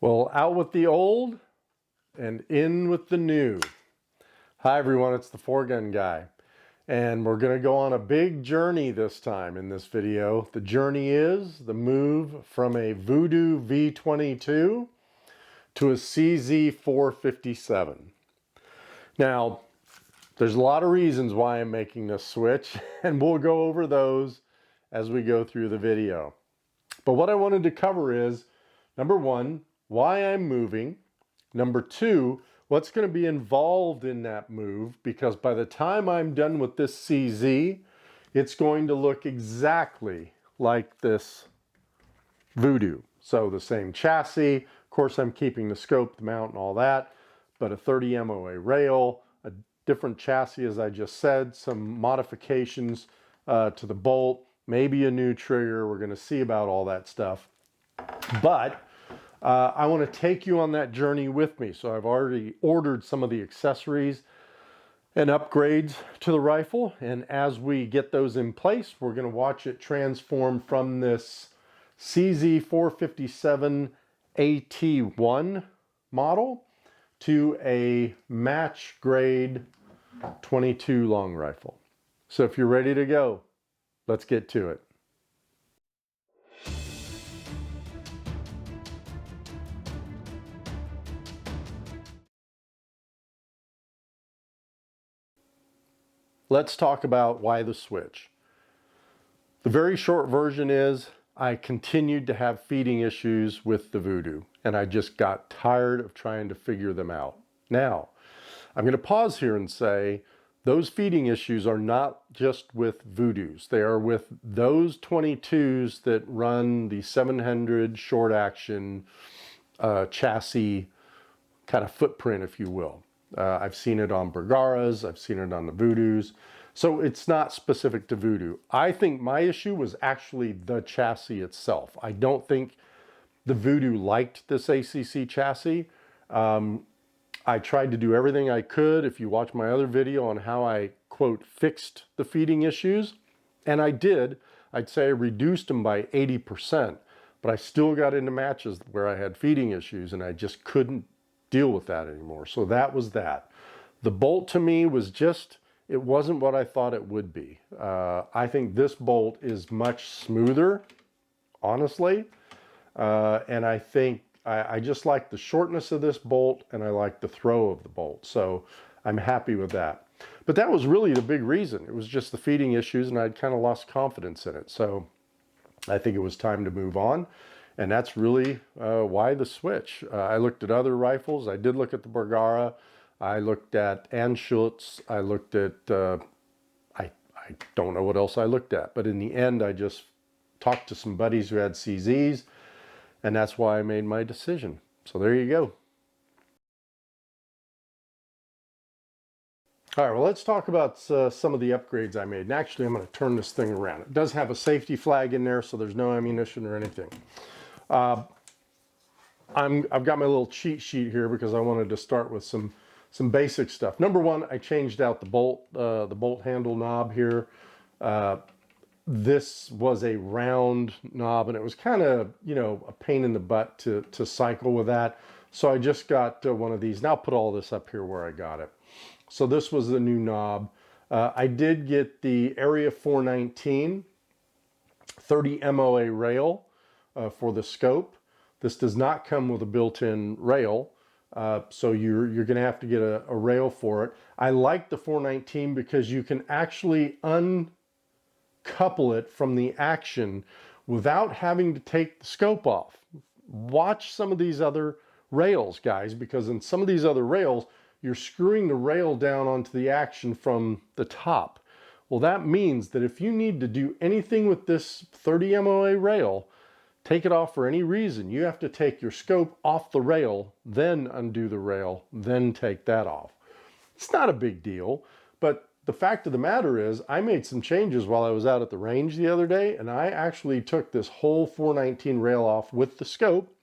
Well, out with the old and in with the new. Hi everyone, it's the 4-Gun Guy. And we're going to go on a big journey this time in this video. The journey is the move from a Vudoo V22 to a CZ457. Now, there's a lot of reasons why I'm making this switch, and we'll go over those as we go through the video. But what I wanted to cover is, number one, why I'm moving. Number two, what's going to be involved in that move, because by the time I'm done with this CZ, it's going to look exactly like this Vudoo. So the same chassis, of course I'm keeping the scope, the mount and all that, but a 30 MOA rail, a different chassis as I just said, some modifications to the bolt, maybe a new trigger. We're going to see about all that stuff. But I want to take you on that journey with me. So I've already ordered some of the accessories and upgrades to the rifle. And as we get those in place, we're going to watch it transform from this CZ457 AT1 model to a match grade 22 long rifle. So if you're ready to go, let's get to it. Let's talk about why the switch. The very short version is I continued to have feeding issues with the Vudoo, and I just got tired of trying to figure them out. Now, I'm going to pause here and say those feeding issues are not just with Vudoos. They are with those 22s that run the 700 short action chassis kind of footprint, if you will. I've seen it on Bergaras, I've seen it on the Vudoos, so it's not specific to Vudoo. I think my issue was actually the chassis itself. I don't think the Vudoo liked this ACC chassis. I tried to do everything I could. If you watch my other video on how I, quote, fixed the feeding issues, and I did, I'd say I reduced them by 80%, but I still got into matches where I had feeding issues and I just couldn't deal with that anymore. So that was that. The bolt to me was just, it wasn't what I thought it would be. I think this bolt is much smoother, honestly. And I think I just like the shortness of this bolt, and I like the throw of the bolt. So I'm happy with that. But that was really the big reason. It was just the feeding issues, and I'd kind of lost confidence in it. So I think it was time to move on. And that's really why the switch. I looked at other rifles. I did look at the Bergara. I looked at Anschutz. I looked at, I don't know what else I looked at. But in the end, I just talked to some buddies who had CZs. And that's why I made my decision. So there you go. All right, well, let's talk about some of the upgrades I made. And actually, I'm going to turn this thing around. It does have a safety flag in there, so there's no ammunition or anything. I've got my little cheat sheet here because I wanted to start with some basic stuff. Number one, I changed out the bolt handle knob here. This was a round knob, and it was kind of, you know, a pain in the butt to cycle with that. So I just got one of these, and I'll put all this up here where I got it. So this was the new knob. I did get the Area 419 30 MOA rail for the scope. This does not come with a built-in rail, so you're going to have to get a rail for it. I like the 419 because you can actually uncouple it from the action without having to take the scope off. Watch some of these other rails, guys, because in some of these other rails, you're screwing the rail down onto the action from the top. Well, that means that if you need to do anything with this 30 MOA rail, take it off for any reason, you have to take your scope off the rail, then undo the rail, then take that off. It's not a big deal, but the fact of the matter is I made some changes while I was out at the range the other day, and I actually took this whole 419 rail off with the scope,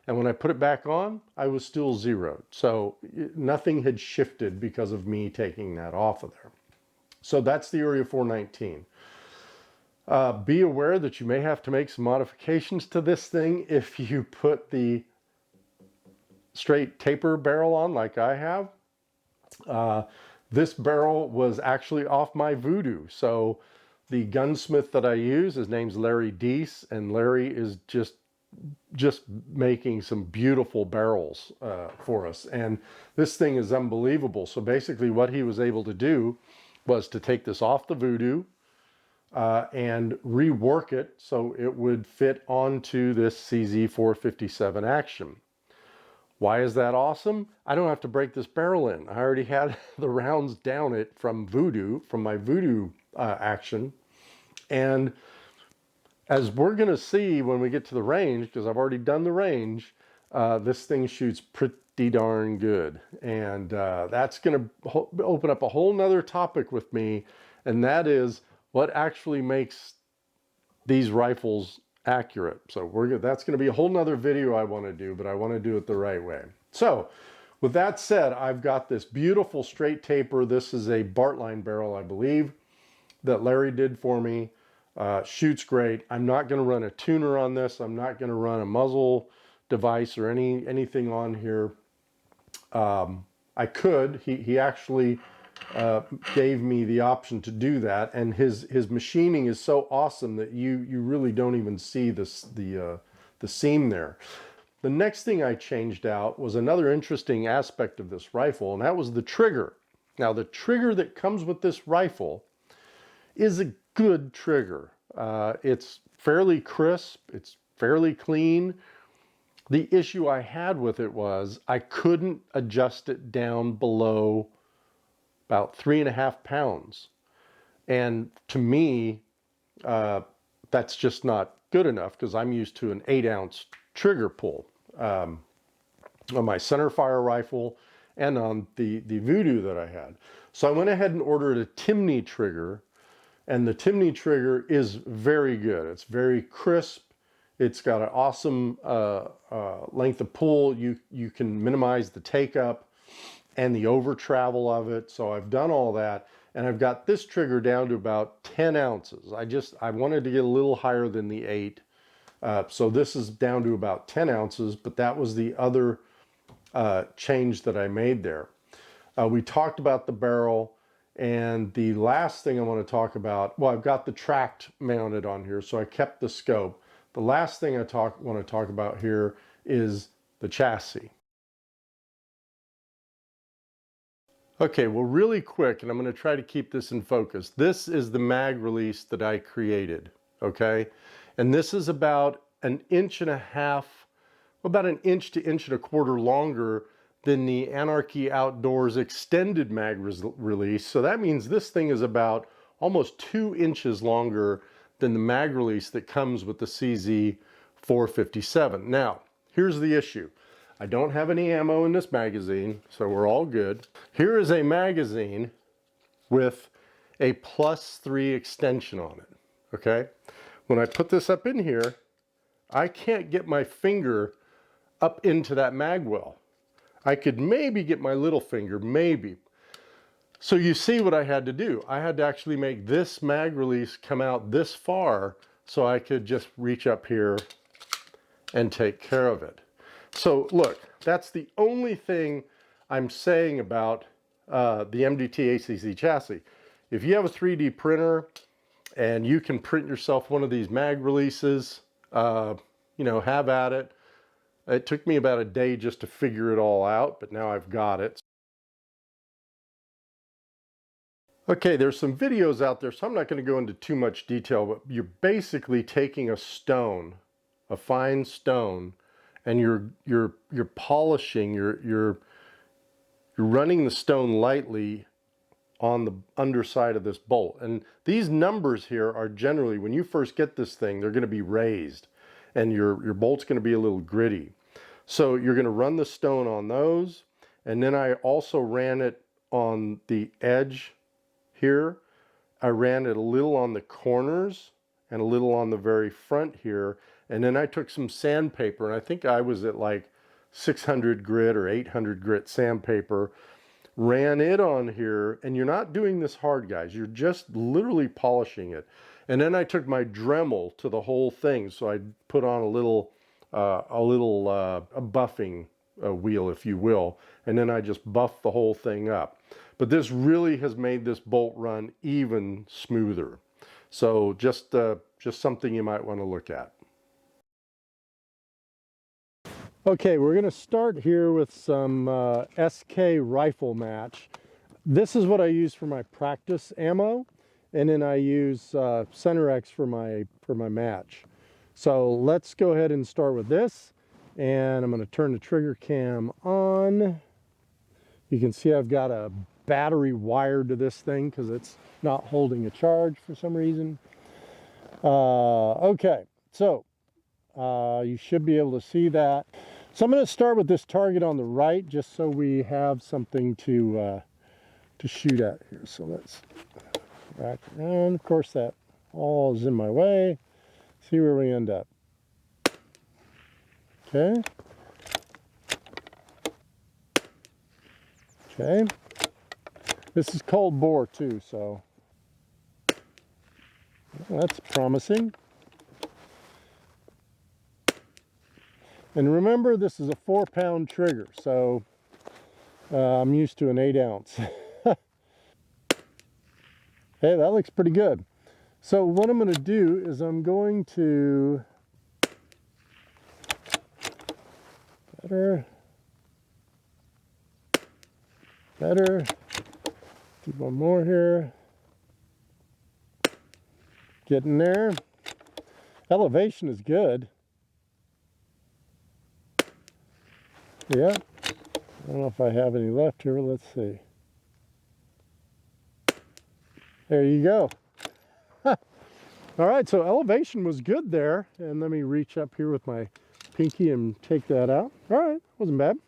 and when I put it back on, I was still zeroed. So nothing had shifted because of me taking that off of there. So that's the Area 419. Be aware that you may have to make some modifications to this thing if you put the straight taper barrel on like I have. This barrel was actually off my Vudoo. So the gunsmith that I use, his name's Larry Deese, and Larry is just making some beautiful barrels for us. And this thing is unbelievable. So basically what he was able to do was to take this off the Vudoo and rework it so it would fit onto this CZ457 Action. Why is that awesome? I don't have to break this barrel in. I already had the rounds down it from Vudoo, from my Vudoo Action. And as we're going to see when we get to the range, because I've already done the range, this thing shoots pretty darn good. And that's going to open up a whole nother topic with me, and that is what actually makes these rifles accurate. So that's going to be a whole nother video I want to do, but I want to do it the right way. So with that said, I've got this beautiful straight taper. This is a Bartline barrel, I believe, that Larry did for me. Shoots great. I'm not going to run a tuner on this. I'm not going to run a muzzle device or anything on here. I could. He actually gave me the option to do that, and his machining is so awesome that you really don't even see the seam there. The next thing I changed out was another interesting aspect of this rifle, and that was the trigger. Now the trigger that comes with this rifle is a good trigger. It's fairly crisp, it's fairly clean. The issue I had with it was I couldn't adjust it down below about 3.5 pounds. And to me, that's just not good enough because I'm used to an 8-ounce trigger pull on my centerfire rifle and on the Vudoo that I had. So I went ahead and ordered a Timney trigger, and the Timney trigger is very good. It's very crisp. It's got an awesome length of pull. You can minimize the take up and the over travel of it. So I've done all that, and I've got this trigger down to about 10 ounces. I wanted to get a little higher than the 8. So this is down to about 10 ounces, but that was the other change that I made there. We talked about the barrel, and the last thing I want to talk about, well, I've got the tracked mounted on here, so I kept the scope. The last thing I want to talk about here is the chassis. Okay, well, really quick, and I'm going to try to keep this in focus. This is the mag release that I created, okay? And this is about 1.5 inches, about 1 inch to 1.25 inches longer than the Anarchy Outdoors extended mag release. So that means this thing is about almost 2 inches longer than the mag release that comes with the CZ457. Now, here's the issue. I don't have any ammo in this magazine, so we're all good. Here is a magazine with a +3 extension on it, okay? When I put this up in here, I can't get my finger up into that mag well. I could maybe get my little finger, maybe. So you see what I had to do. I had to actually make this mag release come out this far so I could just reach up here and take care of it. So look, that's the only thing I'm saying about the MDT ACC chassis. If you have a 3D printer and you can print yourself one of these mag releases, you know, have at it. It took me about a day just to figure it all out, but now I've got it. Okay, there's some videos out there, so I'm not going to go into too much detail, but you're basically taking a stone, a fine stone, and you're polishing, you're running the stone lightly on the underside of this bolt. And these numbers here are generally, when you first get this thing, they're going to be raised, and your bolt's going to be a little gritty. So you're going to run the stone on those, and then I also ran it on the edge here. I ran it a little on the corners and a little on the very front here. And then I took some sandpaper, and I think I was at like 600 grit or 800 grit sandpaper, ran it on here, and you're not doing this hard, guys. You're just literally polishing it. And then I took my Dremel to the whole thing, so I put on a buffing wheel, if you will, and then I just buff the whole thing up. But this really has made this bolt run even smoother. So just something you might want to look at. Okay, we're going to start here with some SK rifle match. This is what I use for my practice ammo, and then I use Center X for my match. So let's go ahead and start with this, and I'm going to turn the trigger cam on. You can see I've got a battery wired to this thing because it's not holding a charge for some reason. Okay, so you should be able to see that. So I'm going to start with this target on the right, just so we have something to shoot at here. So let's back around. Of course, that all is in my way. See where we end up. Okay. Okay. This is cold bore too, so well, that's promising. And remember, this is a 4-pound trigger, so I'm used to an 8-ounce. Hey, that looks pretty good. So what I'm going to do is I'm going to better, do one more here. Get in there. Elevation is good. Yeah, I don't know if I have any left here. Let's see. There you go. All right, so elevation was good there. And let me reach up here with my pinky and take that out. All right, wasn't bad.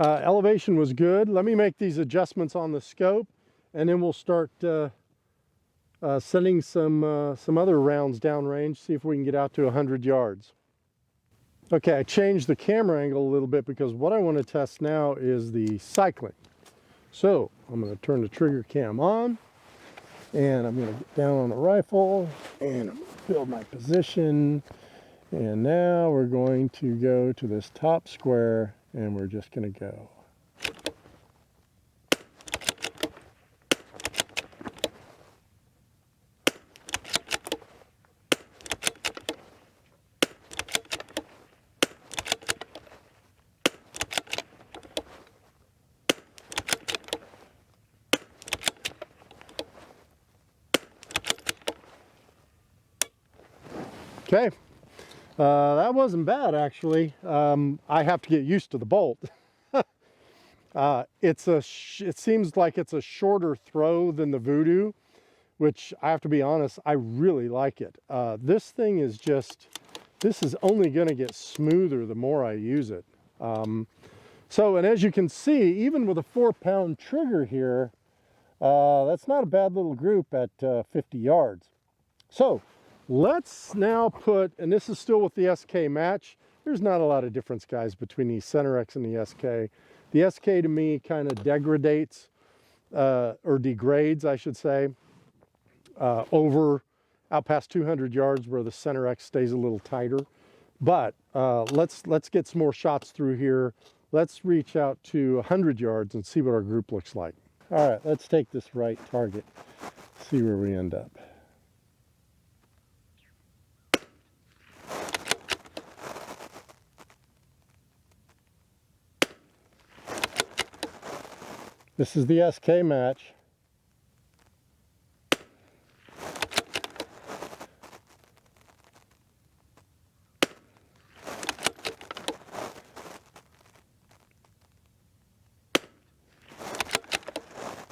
Elevation was good. Let me make these adjustments on the scope, and then we'll start sending some other rounds downrange, see if we can get out to 100 yards. Okay, I changed the camera angle a little bit because what I want to test now is the cycling. So I'm going to turn the trigger cam on, and I'm going to get down on the rifle, and I'm going to build my position. And now we're going to go to this top square, and we're just going to go. Okay, that wasn't bad actually. I have to get used to the bolt. It seems like it's a shorter throw than the Vudoo, which I have to be honest, I really like it. This thing is this is only going to get smoother the more I use it. And as you can see, even with a 4-pound trigger here, that's not a bad little group at 50 yards. So let's now put, and this is still with the SK match. There's not a lot of difference, guys, between the Center X and the SK. The SK to me kind of degrades, or degrades, I should say, out past 200 yards, where the Center X stays a little tighter. But let's get some more shots through here. Let's reach out to 100 yards and see what our group looks like. All right, let's take this right target, see where we end up. This is the SK match.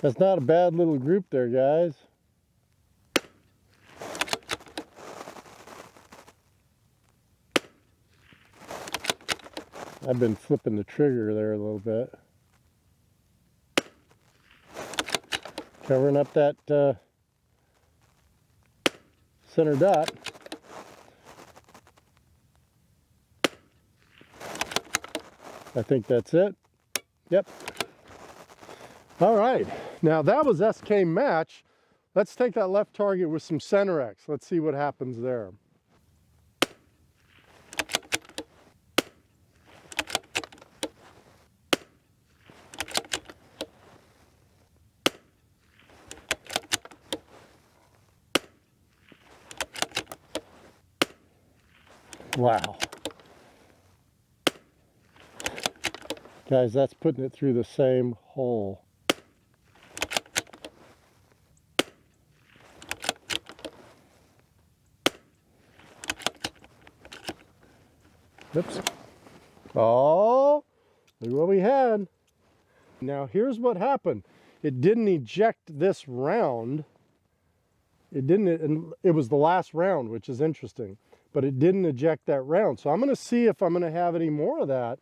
That's not a bad little group there, guys. I've been flipping the trigger there a little bit. Covering up that center dot. I think that's it. Yep. All right. Now that was SK match. Let's take that left target with some Center X. Let's see what happens there. Wow. Guys, that's putting it through the same hole. Oops. Oh, look what we had. Now here's what happened. It didn't eject this round. It didn't, and it was the last round, which is interesting, but it didn't eject that round. So I'm going to see if I'm going to have any more of that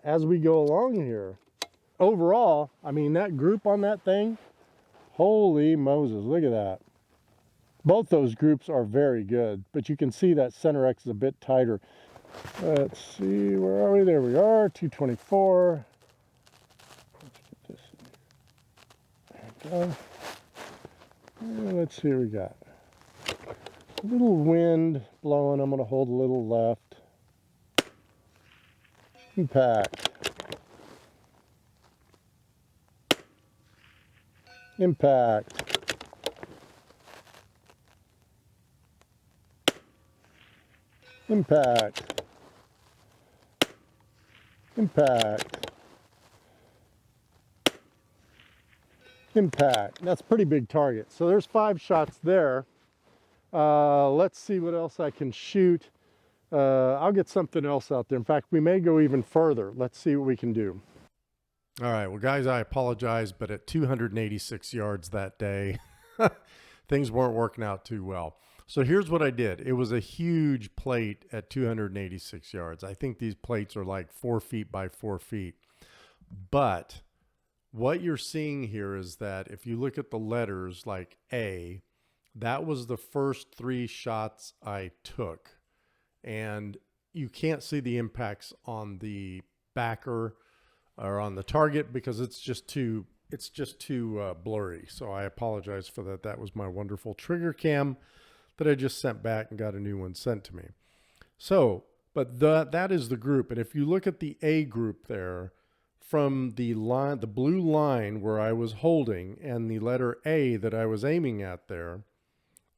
as we go along here. Overall, I mean, that group on that thing, holy Moses, look at that. Both those groups are very good, but you can see that center X is a bit tighter. Let's see, where are we? There we are, 224. Let's put this in. There we go. And let's see what we got. A little wind blowing. I'm going to hold a little left. Impact. Impact. Impact. Impact. Impact. That's a pretty big target. So there's 5 shots there. Let's see what else I can shoot. I'll get something else out there. In fact, we may go even further. Let's see what we can do. All right. Well, guys, I apologize, but at 286 yards that day, things weren't working out too well. So here's what I did. It was a huge plate at 286 yards. I think these plates are like 4 feet by 4 feet. But what you're seeing here is that if you look at the letters like A, that was the first 3 shots I took. And you can't see the impacts on the backer or on the target because it's just too blurry. So I apologize for that. That was my wonderful trigger cam that I just sent back and got a new one sent to me. So, but that is the group. And if you look at the A group there, from the line, the blue line where I was holding and the letter A that I was aiming at there,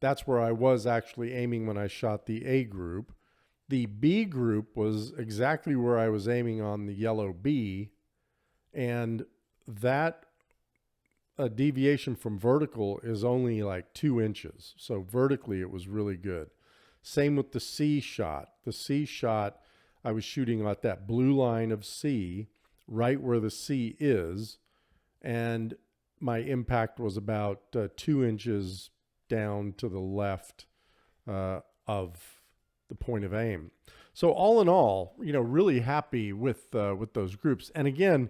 that's where I was actually aiming when I shot the A group. The B group was exactly where I was aiming on the yellow B, and that deviation from vertical is only like 2 inches. So vertically, it was really good. Same with the C shot. The C shot, I was shooting at that blue line of C, right where the C is, and my impact was about 2 inches down to the left of the point of aim. So all in all, you know, really happy with those groups. And again,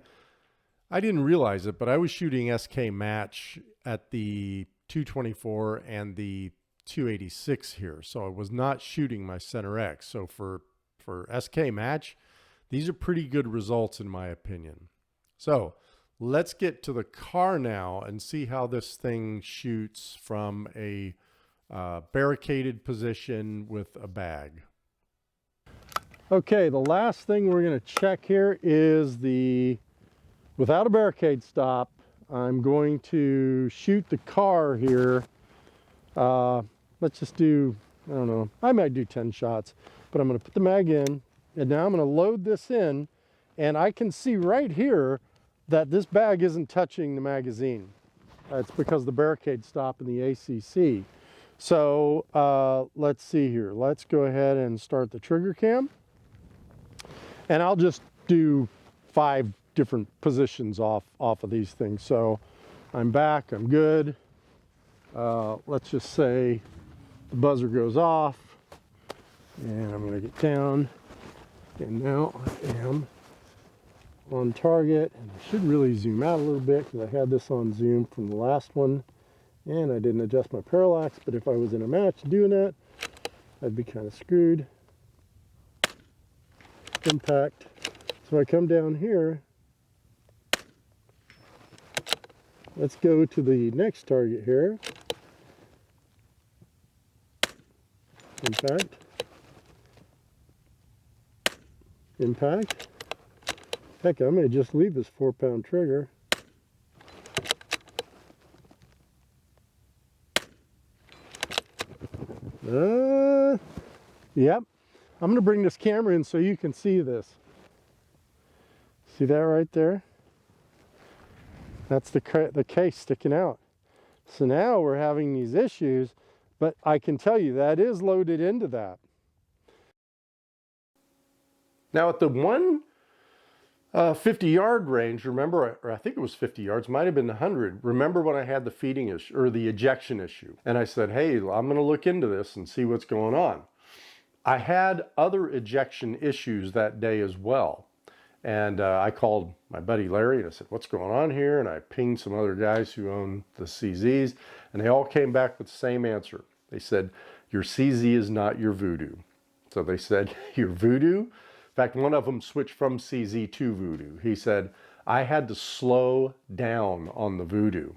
I didn't realize it, but I was shooting SK match at the 224 and the 286 here. So I was not shooting my center X. So for SK match, these are pretty good results in my opinion. So let's get to the car now and see how this thing shoots from a barricaded position with a bag. Okay, the last thing we're going to check here is without a barricade stop, I'm going to shoot the car here. Let's just do, I don't know, I might do 10 shots, but I'm going to put the mag in, and now I'm going to load this in, and I can see right here that this bag isn't touching the magazine. It's because of the barricade stop in the ACC. So let's see here. Let's go ahead and start the trigger cam. And I'll just do 5 different positions off of these things. So I'm back, I'm good. Let's just say the buzzer goes off, and I'm gonna get down, and now I am on target, and I should really zoom out a little bit because I had this on zoom from the last one, and I didn't adjust my parallax, but if I was in a match doing that, I'd be kind of screwed. Impact. So I come down here. Let's go to the next target here. Impact. Impact. Heck, I may just leave this 4-pound trigger. Yep. I'm going to bring this camera in so you can see this. See that right there? That's the case sticking out. So now we're having these issues, but I can tell you that is loaded into that. Now at the 50-yard range, remember, or I think it was 50 yards, might have been 100. Remember when I had the feeding issue, or the ejection issue? And I said, hey, I'm going to look into this and see what's going on. I had other ejection issues that day as well. And I called my buddy Larry and I said, what's going on here? And I pinged some other guys who own the CZs, and they all came back with the same answer. They said, your CZ is not your Vudoo. So they said, your Vudoo? In fact, one of them switched from CZ to Vudoo. He said, I had to slow down on the Vudoo.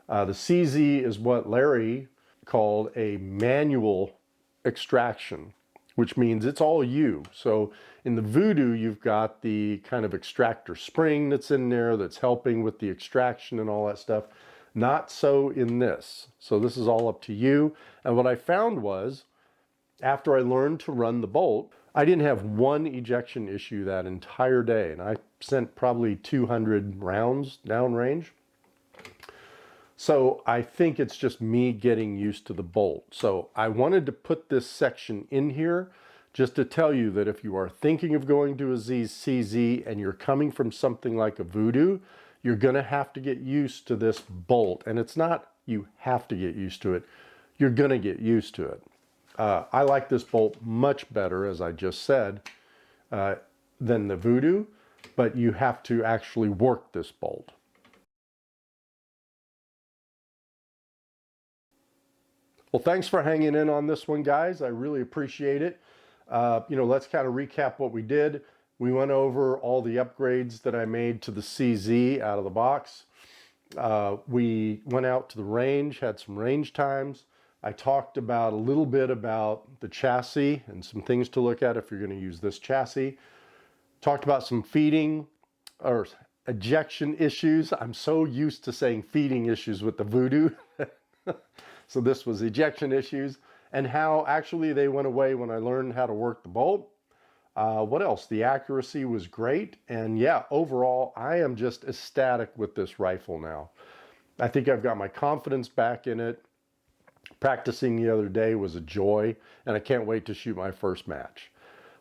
The CZ is what Larry called a manual extraction, which means it's all you. So in the Vudoo, you've got the kind of extractor spring that's in there that's helping with the extraction and all that stuff. Not so in this. So this is all up to you. And what I found was, after I learned to run the bolt, I didn't have one ejection issue that entire day. And I sent probably 200 rounds downrange. So I think it's just me getting used to the bolt. So I wanted to put this section in here just to tell you that if you are thinking of going to a CZ and you're coming from something like a Vudoo, you're going to have to get used to this bolt. And it's not you have to get used to it. You're going to get used to it. I like this bolt much better, as I just said, than the Vudoo, but you have to actually work this bolt. Well, thanks for hanging in on this one, guys. I really appreciate it. Let's kind of recap what we did. We went over all the upgrades that I made to the CZ out of the box. We went out to the range, had some range times. I talked about a little bit about the chassis and some things to look at if you're going to use this chassis. Talked about some feeding or ejection issues. I'm so used to saying feeding issues with the Vudoo. So this was ejection issues, and how actually they went away when I learned how to work the bolt. What else? The accuracy was great. And yeah, overall, I am just ecstatic with this rifle now. I think I've got my confidence back in it. Practicing the other day was a joy, and I can't wait to shoot my first match.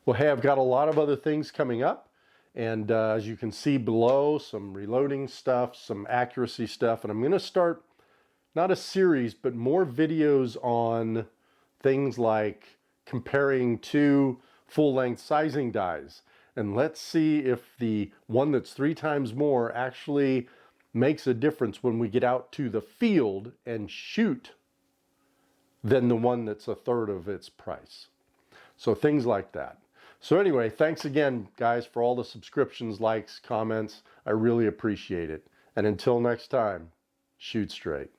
Well, hey, I've got a lot of other things coming up. And as you can see below, some reloading stuff, some accuracy stuff, and I'm going to start not a series, but more videos on things like comparing two full-length sizing dies. And let's see if the one that's 3 times more actually makes a difference when we get out to the field and shoot than the one that's 1/3 of its price. So things like that. So anyway, thanks again, guys, for all the subscriptions, likes, comments. I really appreciate it. And until next time, shoot straight.